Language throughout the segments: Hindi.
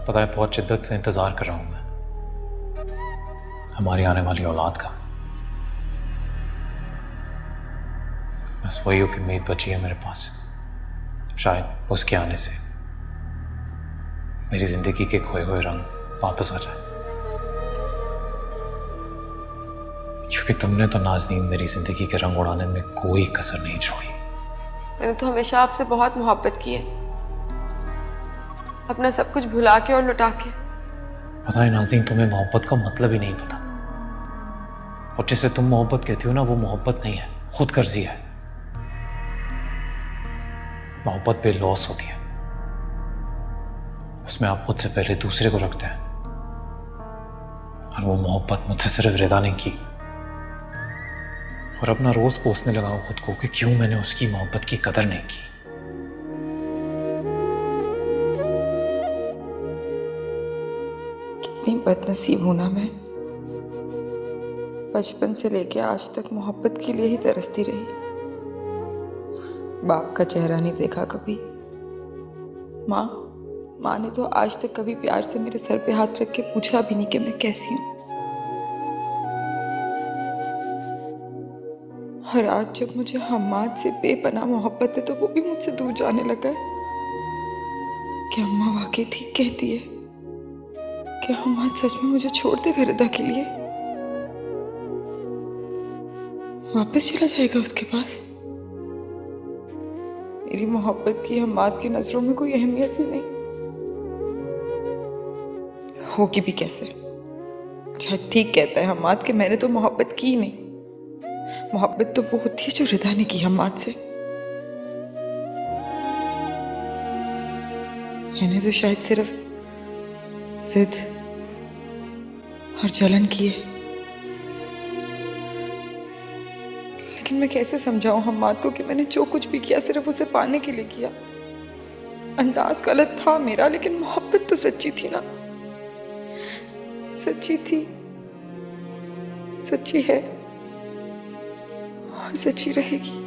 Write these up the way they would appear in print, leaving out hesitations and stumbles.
पता है बहुत शिद्दत से इंतज़ार कर रहा हूँ मैं हमारी आने वाली औलाद का। बस वही की उम्मीद बची है मेरे पास, शायद उसके आने से मेरी जिंदगी के खोए हुए रंग वापस आ जाए। क्योंकि तुमने तो नाज़नीन मेरी जिंदगी के रंग उड़ाने में कोई कसर नहीं छोड़ी। मैंने तो हमेशा आपसे बहुत मोहब्बत की है, अपना सब कुछ भुला के और लुटा के। पता है नाज़नीन, तुम्हें मोहब्बत का मतलब ही नहीं पता। और जिसे तुम मोहब्बत कहती हो ना, वो मोहब्बत नहीं है, खुद गर्जी है। मोहब्बत पे लॉस होती है, उसमें आप खुद से पहले दूसरे को रखते हैं। और वो मोहब्बत मुझसे सिर्फ रिदा ने की, और अपना रोज कोसने लगा हूं खुद को कि क्यों मैंने उसकी मोहब्बत की कदर नहीं की। कितनी बदनसीब हूं ना मैं। बचपन से लेके आज तक मोहब्बत के लिए ही तरसती रही। बाप का चेहरा नहीं देखा कभी। माँ ने तो आज तक कभी प्यार से मेरे सर पे हाथ रख के पूछा भी नहीं कि मैं कैसी हूं। और आज जब मुझे हम्माद से बेपनाह मोहब्बत है तो वो भी मुझसे दूर जाने लगा है। क्या अम्मा वाकई ठीक कहती है? क्या हम्माद सच में मुझे छोड़ देगा रिदा के लिए? वापस चला जाएगा उसके पास? मेरी मोहब्बत की हम्माद की नजरों में कोई अहमियत ही नहीं होगी भी कैसे? शायद ठीक कहता है हम्माद कि मैंने तो मोहब्बत की ही नहीं। मोहब्बत तो वो होती है जो रिदा ने की हम्माद से। मैंने तो शायद सिर्फ जिद और जलन की है। लेकिन मैं कैसे समझाऊं हम्माद को कि मैंने जो कुछ भी किया सिर्फ उसे पाने के लिए किया। अंदाज गलत था मेरा, लेकिन मोहब्बत तो सच्ची थी ना। सच्ची थी, सच्ची है और सच्ची रहेगी।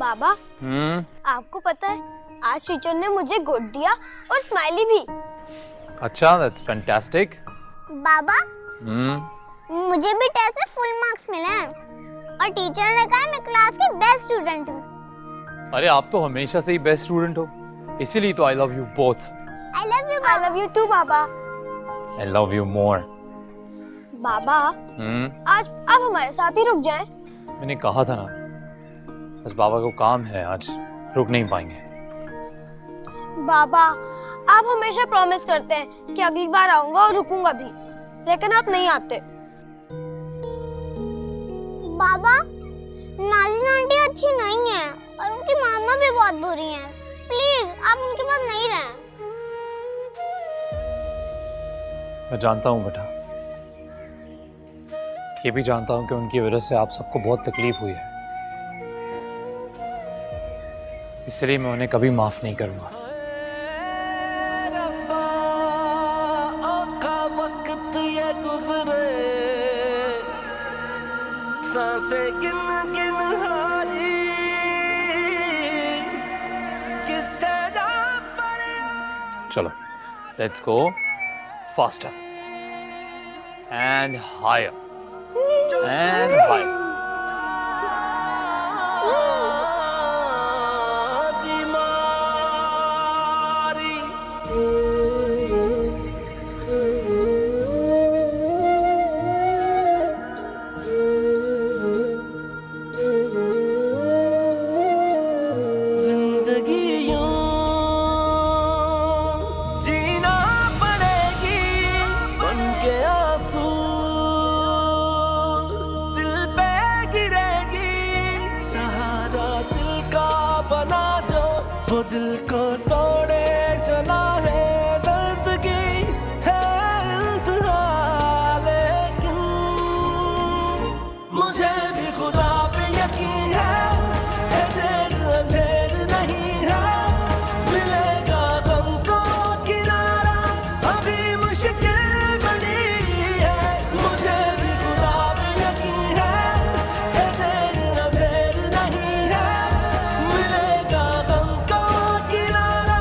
बाबा, आपको पता है आज टीचर ने मुझे गुड दिया और स्माइली भी। अच्छा, दैट्स फैंटास्टिक। बाबा, मुझे भी टेस्ट में फुल मार्क्स मिले हैं और टीचर ने कहा मैं क्लास की बेस्ट स्टूडेंट हूँ। अरे आप तो हमेशा से ही बेस्ट स्टूडेंट हो, इसीलिए तो I love you both. I love you. I love you too बाबा। I love you more. बाबा, आज आप हमारे साथ ही रुक जाएं। मैंने कहा था ना, बस बाबा को काम है, आज रुक नहीं पाएंगे। बाबा, आप हमेशा प्रॉमिस करते हैं कि अगली बार आऊंगा और रुकूंगा भी, लेकिन आप नहीं आते। बाबा, नाज़ीन आंटी अच्छी नहीं है और उनकी मामा भी बहुत बुरी हैं। प्लीज आप उनके पास नहीं रहें। मैं जानता हूँ बेटा, ये भी जानता हूँ कि उनकी वजह से आप सबको बहुत तकलीफ हुई है, इसलिए मैं उन्हें कभी माफ नहीं करूंगा। वक्त ये गुजरे सांसें गिन गिन हारी कितने जा चलो, let's go faster and higher and higher. वो दिल को तोड़े चला है, दर्द की है इंतहा, लेकिन मुझे भी खुदा पे यकीन है देर अंधेर नहीं है, मिलेगा गम को किनारा, अभी मुश्किल बनी है। मुझे भी खुदा पे यकीन है देर अंधेर नहीं है, मिलेगा गम को किनारा,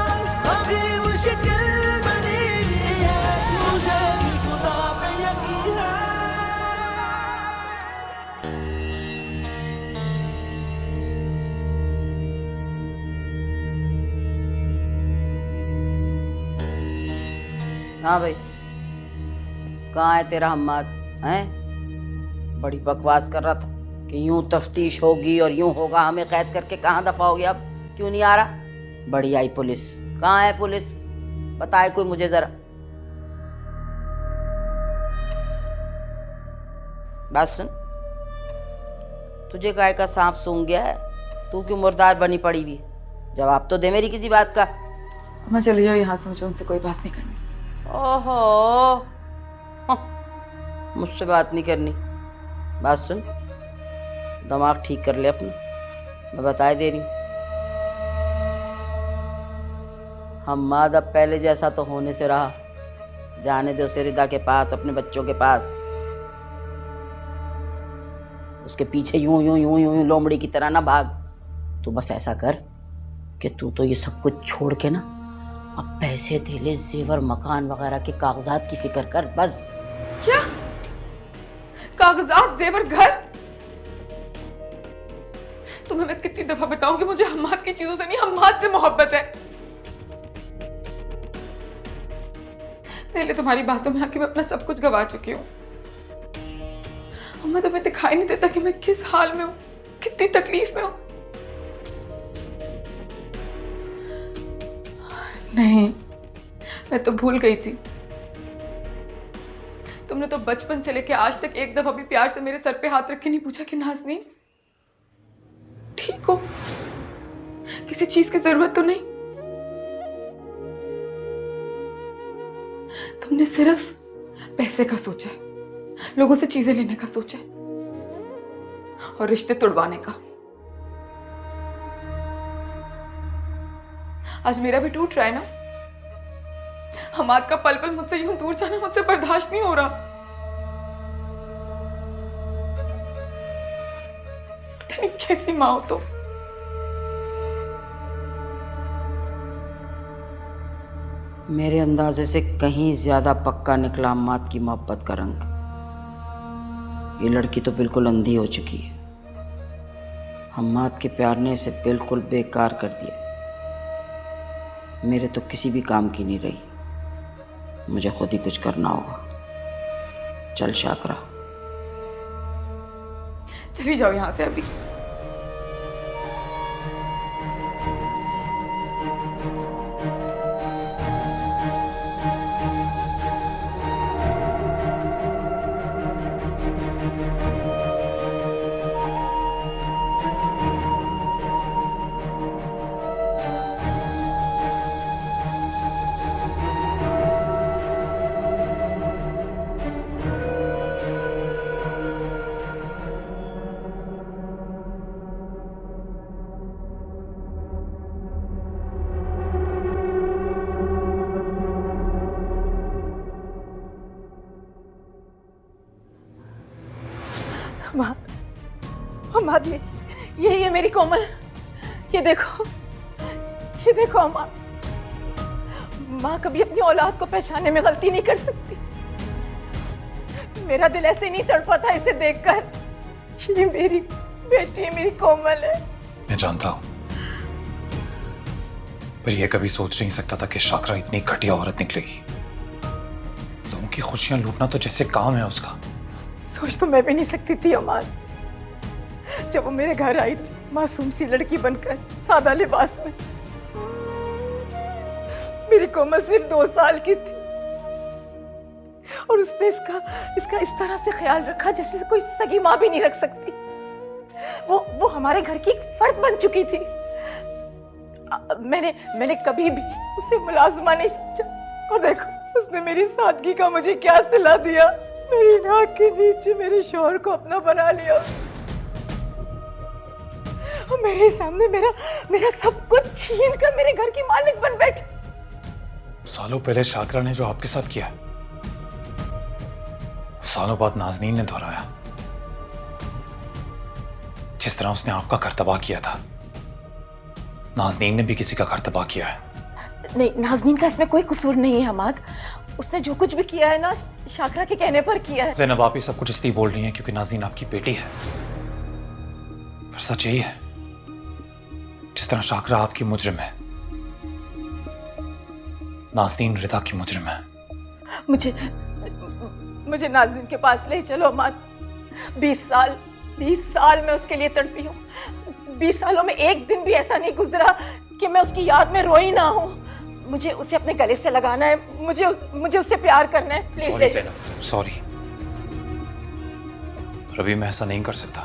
अभी मुश्किल बनी है। मुझे भी खुदा पे यकीन है। हाँ भाई, कहाँ है तेरा हम्माद? हैं? बड़ी बकवास कर रहा था कि यूं तफ्तीश होगी और यूं होगा, हमें कैद करके कहाँ दफा हो गया? अब क्यों नहीं आ रहा? बड़ी आई पुलिस। कहाँ है पुलिस? बताए कोई मुझे जरा। बात सुन, तुझे काय का सांप सूंघ गया है? तू क्यों मुर्दार बनी पड़ी हुई? जवाब तो दे मेरी किसी बात का। अम्मा चली जाओ यहाँ से, मुझे उनसे कोई बात नहीं करनी। ओहो, हाँ, मुझसे बात नहीं करनी। बात सुन, दिमाग ठीक कर ले अपना, मैं बताए दे रही हूँ। हम्माद अब पहले जैसा तो होने से रहा, जाने दे उसे रिदा के पास, अपने बच्चों के पास। उसके पीछे यूं यूं यूं यूं लोमड़ी की तरह ना भाग। तू बस ऐसा कर कि तू तो ये सब कुछ छोड़ के ना अब पैसे धेले जेवर मकान वगैरह के कागजात की फिक्र कर बस। क्या कागजात, जेवर, घर? तुम्हें मैं कितनी दफा बताऊं कि मुझे हम्माद की चीजों से नहीं, हम्माद से मोहब्बत है। पहले तुम्हारी बातों में आके मैं अपना सब कुछ गवा चुकी हूँ। हम्मा, तुम्हें दिखाई नहीं देता कि मैं किस हाल में हूँ, कितनी तकलीफ में हूँ? नहीं, मैं तो भूल गई थी। तुमने तो बचपन से लेके आज तक एक दफा भी प्यार से मेरे सर पे हाथ रख के नहीं पूछा कि नाज़नीन ठीक हो, किसी चीज की जरूरत तो नहीं? तुमने सिर्फ पैसे का सोचा है, लोगों से चीजें लेने का सोचा है और रिश्ते तोड़वाने का। आज मेरा भी टूट रहा है ना। हमाद का पल पल मुझसे यूं दूर जाना मुझसे बर्दाश्त नहीं हो रहा। पता नहीं कैसी माँ हो तो। मेरे अंदाजे से कहीं ज्यादा पक्का निकला हम्माद की मोहब्बत का रंग। ये लड़की तो बिल्कुल अंधी हो चुकी है। हम्माद के प्यार ने इसे बिल्कुल बेकार कर दिया। मेरे तो किसी भी काम की नहीं रही। मुझे खुद ही कुछ करना होगा। चल शाकरा, चली जाओ यहां से अभी। हम्माद, ये मेरी कोमल, ये देखो अम्मा। माँ कभी अपनी औलाद को पहचानने में गलती नहीं कर सकती। मेरा दिल ऐसे नहीं तड़पा था इसे देखकर। ये मेरी बेटी, मेरी कोमल है। मैं जानता हूं, पर यह कभी सोच नहीं सकता था कि शाकरा इतनी घटिया औरत निकलेगी। लोगों की खुशियां लूटना तो जैसे काम है उसका। सोच तो मैं भी नहीं सकती थी अमान। जब वो मेरे घर आई थी मासूम सी लड़की बनकर, सादा लिबास में। मेरी कोमल सिर्फ 2 साल की थी और उसने इसका इस तरह से ख्याल रखा जैसे कोई सगी माँ भी नहीं रख सकती। वो हमारे घर की एक फर्द बन चुकी थी। मैंने कभी भी उसे मुलाजिमा नहीं समझा। और देखो उसने मेरी सादगी का मुझे क्या सिला दिया। मेरी नाक के नीचे मेरे शौहर को अपना बना लिया और मेरे सामने मेरा सब कुछ छीन कर मेरे घर की मालिक बन बैठी। सालों पहले शाकरा ने जो आपके साथ किया, सालों बाद नाज़नीन ने दोहराया। जिस तरह उसने आपका घर तबाह किया था, नाज़नीन ने भी किसी का घर तबाह किया है। नहीं, नाज़नीन का इसमें कोई कसूर नहीं है हमाद। उसने जो कुछ भी किया है ना, शाकरा के कहने पर किया है। ज़ैनब, आप ये सब कुछ इसलिए बोल रही हैं क्योंकि नाज़नीन आपकी बेटी है, पर सच यही है जिस तरह शाकरा आपकी मुजरिम है, नाज़नीन रिदा की मुजरिम है। मुझे नाज़नीन के पास ले चलो अमाद। 20 साल मैं उसके लिए तड़पी हूँ। 20 सालों में एक दिन भी ऐसा नहीं गुजरा कि मैं उसकी याद में रोई ना हूँ। मुझे उसे अपने गले से लगाना है, मुझे उससे प्यार करना है। प्लीज सॉरी ज़ैनब, सॉरी, पर अभी मैं ऐसा नहीं कर सकता।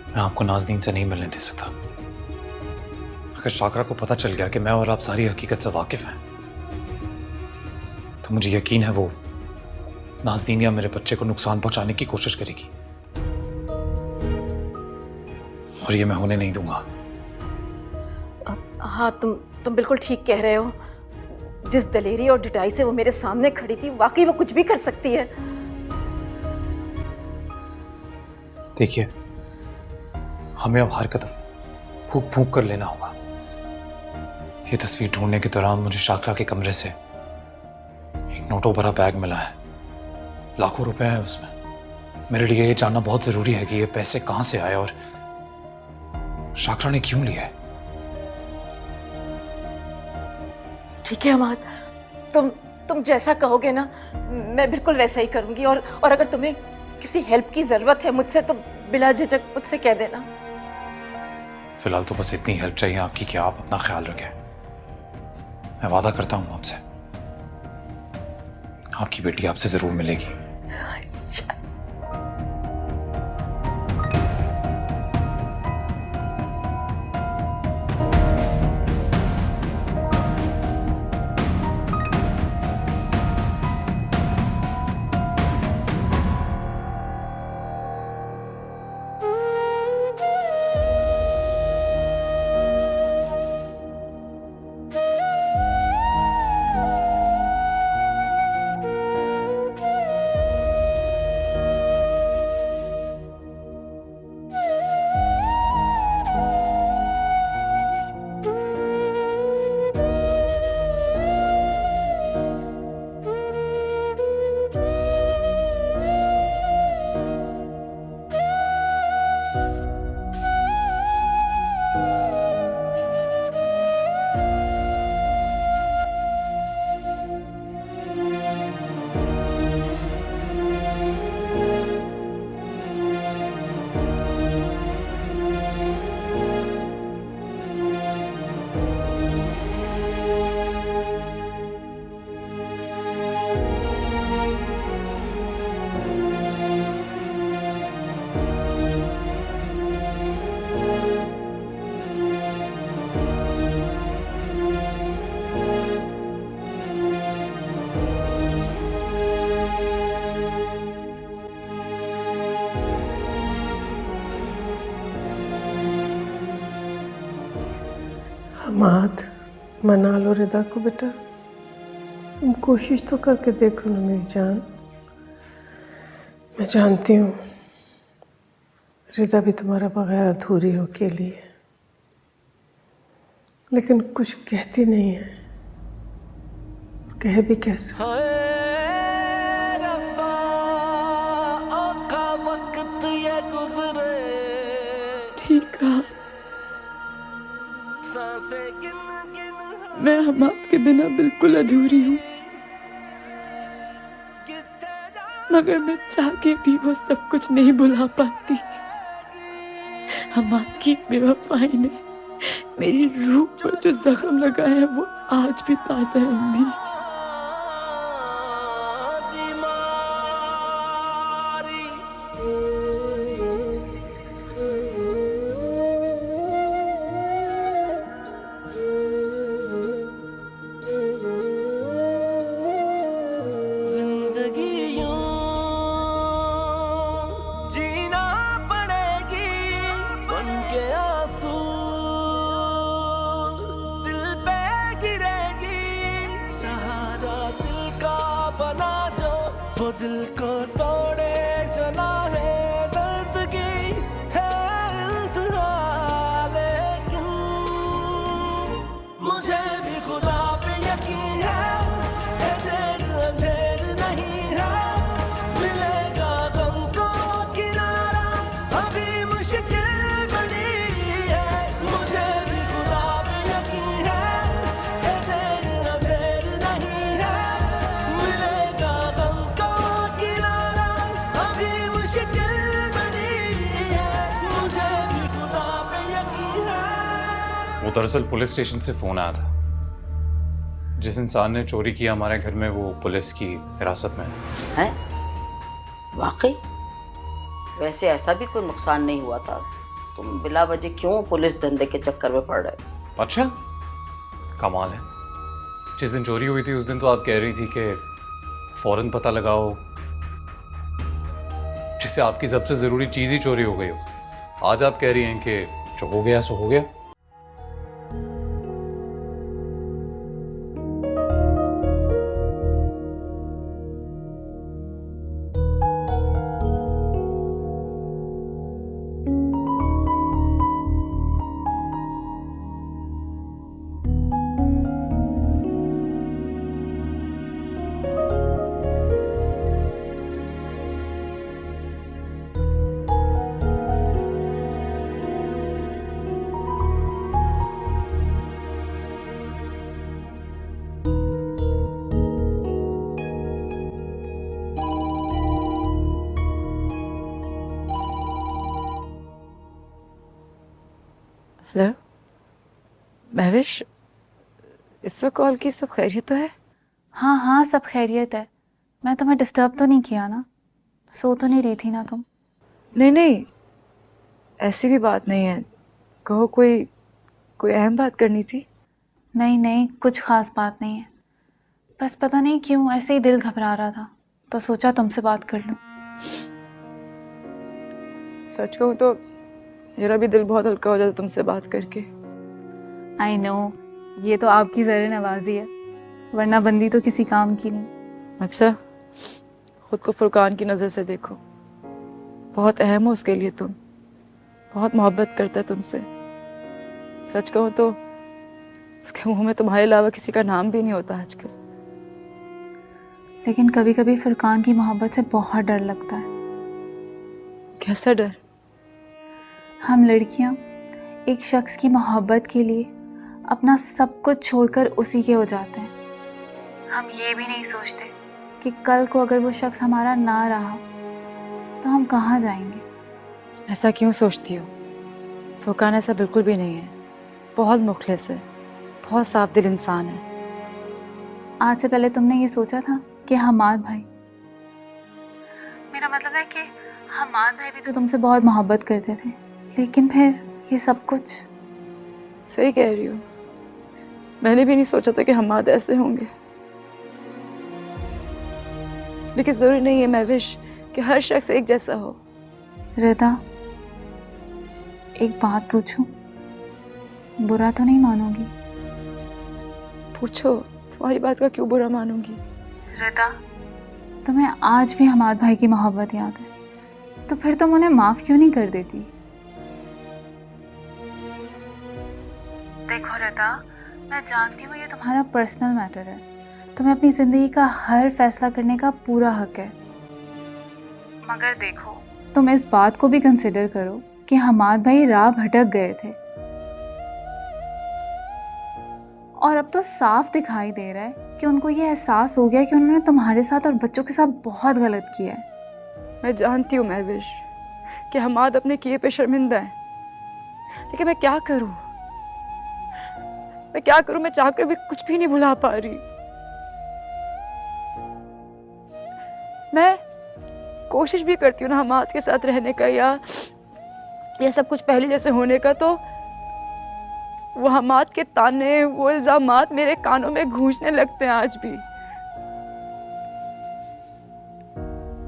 मैं आपको नाज़नीन से नहीं मिलने दे सकता। अगर शाकरा को पता चल गया कि मैं और आप सारी हकीकत से वाकिफ हैं, तो मुझे यकीन है वो नाज़नीन या मेरे बच्चे को नुकसान पहुंचाने की कोशिश करेगी, और ये मैं होने नहीं दूंगा। हाँ, तुम बिल्कुल ठीक कह रहे हो। जिस दलेरी और डिटाई से वो मेरे सामने खड़ी थी, वाकई वो कुछ भी कर सकती है। देखिए, हमें अब हर कदम फूंक फूंक कर लेना होगा। ये तस्वीर ढूंढने के दौरान मुझे शाकरा के कमरे से एक नोटों भरा बैग मिला है। लाखों रुपए हैं उसमें। मेरे लिए ये जानना बहुत जरूरी है कि ये पैसे कहां से आए और शाकरा ने क्यों लिया है। ठीक है अमाद, तुम जैसा कहोगे ना, मैं बिल्कुल वैसा ही करूंगी। और अगर तुम्हें किसी हेल्प की जरूरत है मुझसे, तो बिला झिझक मुझसे कह देना। फिलहाल तो बस इतनी हेल्प चाहिए आपकी कि आप अपना ख्याल रखें। मैं वादा करता हूं आपसे, आपकी बेटी आपसे जरूर मिलेगी। हमाद, मना लो रिदा को बेटा। तुम कोशिश तो करके देखो ना मेरी जान। मैं जानती हूँ रिदा भी तुम्हारा बगैर अधूरी हो के लिए, लेकिन कुछ कहती नहीं है। कह भी कैसे? हाय रब्बा, औखा वक्त ये गुजरे, ठीक कहा, सांसें गिन गिन मैं हमाद के बिना बिल्कुल अधूरी हूँ। मगर मैं चाह के भी वो सब कुछ नहीं भुला पाती। हमाद की बेवफाई ने मेरी रूह पर जो जख्म लगा है वो आज भी ताजा है अम्मी। वो दिल को तोड़े चला है, दर्द की है इंतहा, लेकिन मुझे भी खुदा पे यकीन है, देर अंधेर नहीं है, मिलेगा गम को किनारा, अभी मुश्किल बड़ी है। मुझे भी खुदा पे यकीन है, देर अंधेर नहीं है, मिलेगा गम को किनारा, अभी मुश्किल बड़ी है। मुझे भी खुदा पे यकीन है। वो दरअसल पुलिस स्टेशन से फ़ोन आया था। जिस इंसान ने चोरी किया हमारे घर में, वो पुलिस की हिरासत में है। हैं? वाकई? वैसे ऐसा भी कोई नुकसान नहीं हुआ था, तुम बिला वजह क्यों पुलिस धंधे के चक्कर में पड़ रहे हो? अच्छा, कमाल है। जिस दिन चोरी हुई थी उस दिन तो आप कह रही थी कि फौरन पता लगाओ, जैसे आपकी सबसे ज़रूरी चीज़ ही चोरी हो गई हो। आज आप कह रही हैं कि जो हो गया सो हो गया। हेलो महविश, इस वक्त कॉल की, सब खैरियत तो है? हाँ हाँ, सब खैरियत है। मैं तुम्हें डिस्टर्ब तो नहीं किया ना? सो तो नहीं रही थी ना तुम? नहीं नहीं, ऐसी भी बात नहीं है। कहो, कोई अहम बात करनी थी? नहीं नहीं, कुछ ख़ास बात नहीं है। बस पता नहीं क्यों ऐसे ही दिल घबरा रहा था, तो सोचा तुमसे बात कर लूँ। सच कहूँ तो मेरा भी दिल बहुत हल्का हो जाता तुमसे बात करके। आई नो, ये तो आपकी ज़रे नवाजी है, वरना बंदी तो किसी काम की नहीं। अच्छा, खुद को फुरकान की नज़र से देखो। बहुत अहम हो उसके लिए तुम, बहुत मोहब्बत करता है तुमसे। सच कहूँ तो उसके मुंह में तुम्हारे अलावा किसी का नाम भी नहीं होता आजकल। लेकिन कभी कभी फुरकान की मोहब्बत से बहुत डर लगता है। कैसा डर? हम लड़कियां एक शख्स की मोहब्बत के लिए अपना सब कुछ छोड़कर उसी के हो जाते हैं। हम ये भी नहीं सोचते कि कल को अगर वो शख्स हमारा ना रहा तो हम कहाँ जाएंगे। ऐसा क्यों सोचती हो? फुरकान ऐसा बिल्कुल भी नहीं है, बहुत मुखलिस है, बहुत साफ दिल इंसान है। आज से पहले तुमने ये सोचा था कि हमाद भाई, मेरा मतलब है कि हमाद भाई भी तो तुमसे बहुत मोहब्बत करते थे, लेकिन फिर ये सब कुछ। सही कह रही हो, मैंने भी नहीं सोचा था कि हमाद ऐसे होंगे। लेकिन जरूरी नहीं है महविश कि हर शख्स एक जैसा हो। रिदा, एक बात पूछूं? बुरा तो नहीं मानोगी? पूछो, तुम्हारी बात का क्यों बुरा मानूंगी? रिदा, तुम्हें आज भी हमाद भाई की मोहब्बत याद है, तो फिर तुम उन्हें माफ क्यों नहीं कर देती? देखो रिदा, मैं जानती हूँ ये तुम्हारा पर्सनल मैटर है, तुम्हें अपनी जिंदगी का हर फैसला करने का पूरा हक है, मगर देखो, तुम इस बात को भी कंसिडर करो कि हमाद भाई राह भटक गए थे और अब तो साफ दिखाई दे रहा है कि उनको ये एहसास हो गया कि उन्होंने तुम्हारे साथ और बच्चों के साथ बहुत गलत किया है। मैं जानती हूँ महविश कि हमाद अपने किए पे शर्मिंदा है, लेकिन मैं क्या करूँ? मैं चाह कर भी कुछ भी नहीं भुला पा रही। मैं कोशिश भी करती हूँ ना हमाद के साथ रहने का या सब कुछ पहले जैसे होने का, तो वो हमाद के ताने, वो इल्जामात मेरे कानों में गूंजने लगते हैं आज भी।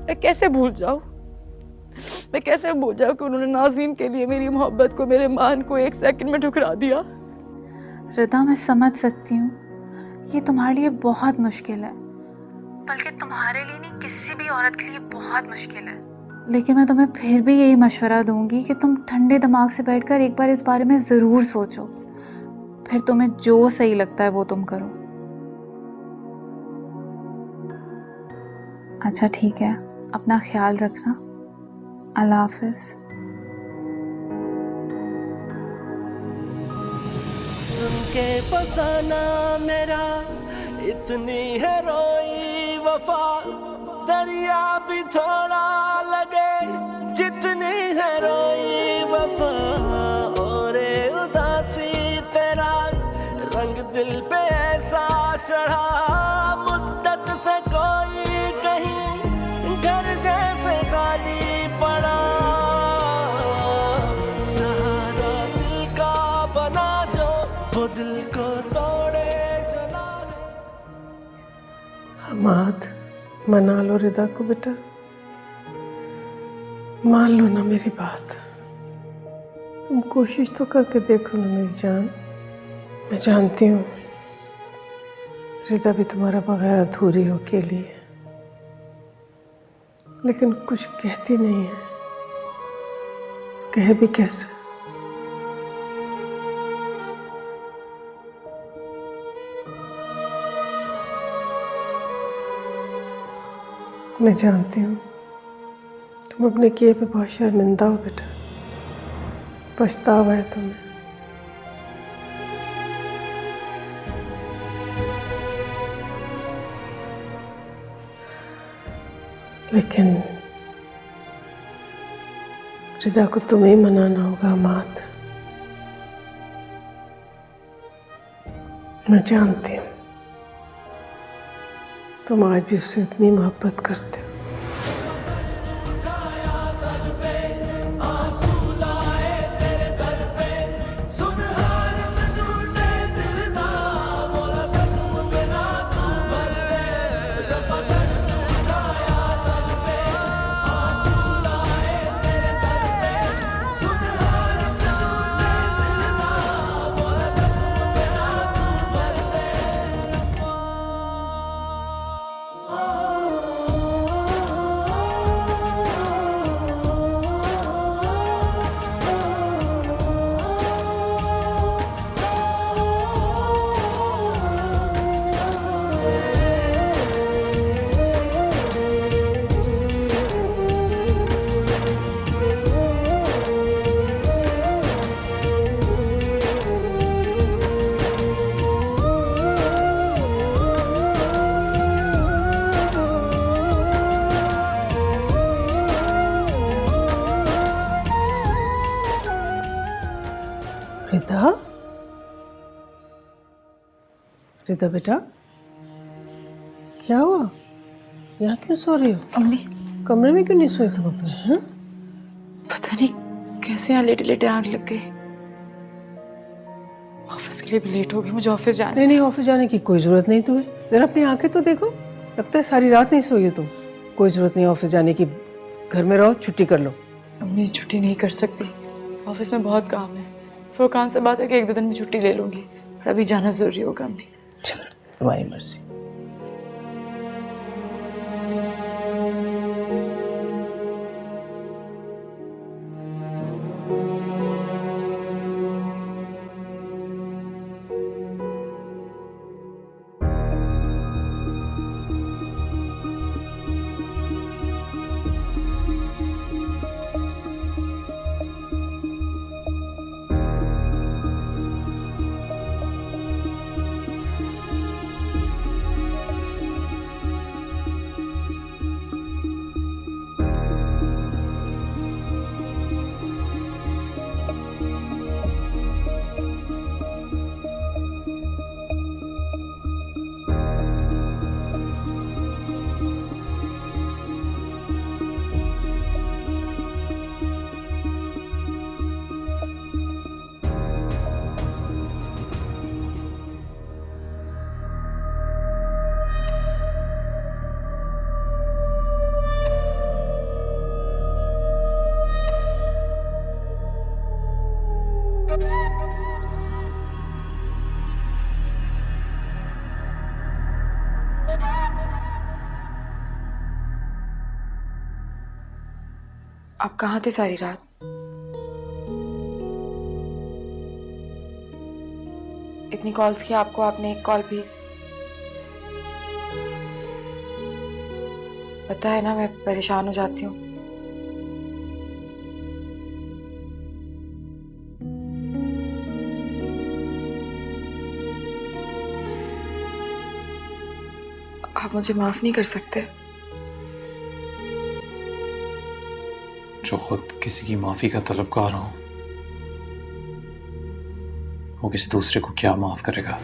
मैं कैसे भूल जाऊं कि उन्होंने नाज़नीन के लिए मेरी मोहब्बत को, मेरे मान को एक सेकंड में ठुकरा दिया। रिदा, मैं समझ सकती हूँ ये तुम्हारे लिए बहुत मुश्किल है, बल्कि तुम्हारे लिए नहीं, किसी भी औरत के लिए बहुत मुश्किल है। लेकिन मैं तुम्हें फिर भी यही मशवरा दूंगी कि तुम ठंडे दिमाग से बैठकर एक बार इस बारे में ज़रूर सोचो, फिर तुम्हें जो सही लगता है वो तुम करो। अच्छा ठीक है, अपना ख्याल रखना। अल्लाह हाफिज़। सुन के फसाना मेरा इतनी है रोई वफा, दरिया भी थोड़ा लगे जितनी है रोई वफा। और उदासी तेरा रंग दिल पे ऐसा चढ़ा, मुद्दत से कोई कहीं घर जैसे खाली पड़ा। सहारा दिल का बना जो वो दिल को तोड़े चला है। हमाद, मना लो रिदा को बेटा, मान लो ना मेरी बात। तुम कोशिश तो करके देखो ना मेरी जान। मैं जानती हूँ रिदा भी तुम्हारा बगैर अधूरी हो अकेली है, लेकिन कुछ कहती नहीं है। कह भी कैसे? मैं जानती हूँ तुम अपने किए पे बहुत शर्मिंदा हो बेटा, पछतावा है तुम्हें। लेकिन रिदा को तुम्हें ही मनाना होगा हमाद। मैं जानती हूँ तुम आज भी उससे इतनी मोहब्बत करते हो। रिदा, रिदा बेटा, क्या हुआ? यहाँ क्यों सो रही हो? अम्मी, कमरे में क्यों नहीं सोई तुम अपने? हैं? पता नहीं कैसे यहाँ लेटे लेटे आग लग गई। ऑफिस के लिए भी लेट हो गई, मुझे ऑफिस जाना। नहीं नहीं, ऑफिस जाने की कोई जरूरत नहीं तुम्हें। जरा अपनी आंखें तो देखो, लगता है सारी रात नहीं सोई हो तुम। कोई जरूरत नहीं ऑफिस जाने की, घर में रहो, छुट्टी कर लो। अम्मी छुट्टी नहीं कर सकती, ऑफिस में बहुत काम है। फुरकान से बात है कि 1-2 दिन में छुट्टी ले लूंगी, पर अभी जाना जरूरी होगा अम्मी। चलो, तुम्हारी मर्जी। आप कहाँ थे सारी रात? इतनी कॉल्स की आपको, आपने एक कॉल भी? पता है ना मैं परेशान हो जाती हूँ। आप मुझे माफ नहीं कर सकते? जो खुद किसी की माफी का तलबगार हो, वो किसी दूसरे को क्या माफ करेगा?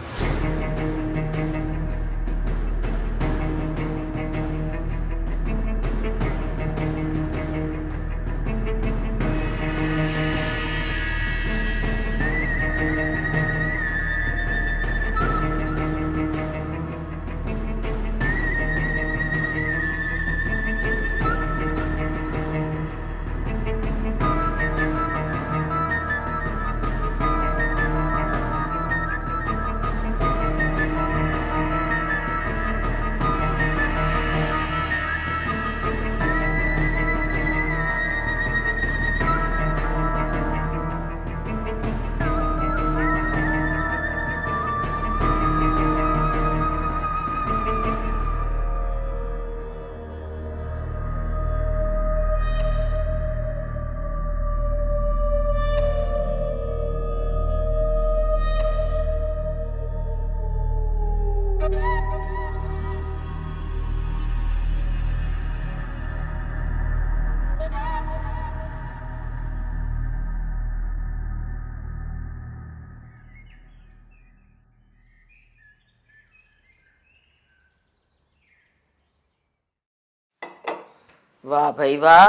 वाह भाई वाह,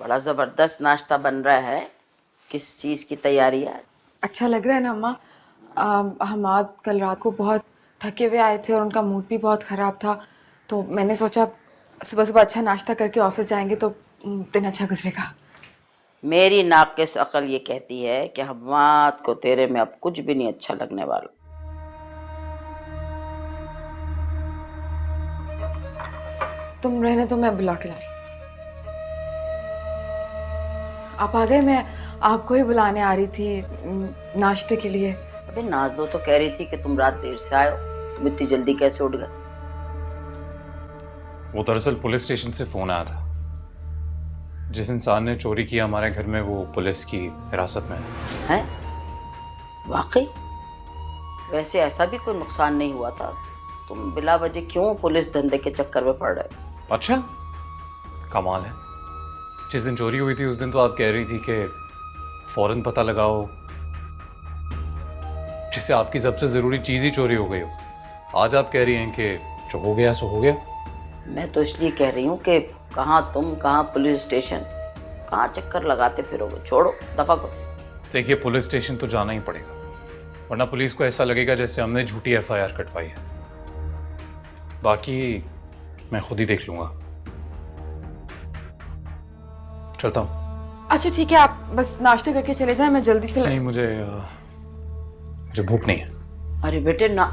बड़ा जबरदस्त नाश्ता बन रहा है। किस चीज की तैयारी है? अच्छा लग रहा है ना अम्मा? हमाद कल रात को बहुत थके हुए आए थे और उनका मूड भी बहुत ख़राब था, तो मैंने सोचा सुबह सुबह अच्छा नाश्ता करके ऑफिस जाएंगे तो दिन अच्छा गुजरेगा। मेरी नाकिस अकल ये कहती है कि हम्माद को तेरे में अब कुछ भी नहीं अच्छा लगने वाला। तुम रहने तो मैं बुला के लाई। आप आ गए? मैं आपको ही बुलाने आ रही थी नाश्ते के लिए। अबे नाज दो तो कह रही थी कि तुम रात देर से आए हो, तुम इतनी जल्दी कैसे उठ गए? वो दरअसल पुलिस स्टेशन से फोन आया था। जिस इंसान ने चोरी किया हमारे घर में, वो पुलिस की हिरासत में है। वाकई? वैसे ऐसा भी कोई नुकसान नहीं हुआ था, तुम बिला वजह क्यों पुलिस धंधे के चक्कर में पड़ रहे हो? अच्छा, कमाल है। जिस दिन चोरी हुई थी उस दिन तो आप कह रही थी कि फौरन पता लगाओ, जैसे आपकी सबसे जरूरी चीज ही चोरी हो गई हो। आज आप कह रही हैं कि जो हो गया सो हो गया। मैं तो इसलिए कह रही हूँ कि कहाँ तुम, कहाँ पुलिस स्टेशन, कहाँ चक्कर लगाते फिरोगे? छोड़ो, दफा करो। देखिए, पुलिस स्टेशन तो जाना ही पड़ेगा, वरना पुलिस को ऐसा लगेगा जैसे हमने झूठी FIR कटवाई है। बाकी मैं खुद ही देख लूंगा। चलता हूँ। अच्छा ठीक है, आप बस नाश्ते करके चले जाएं, मैं जल्दी से नहीं, मुझे भूख नहीं है। अरे बेटे ना,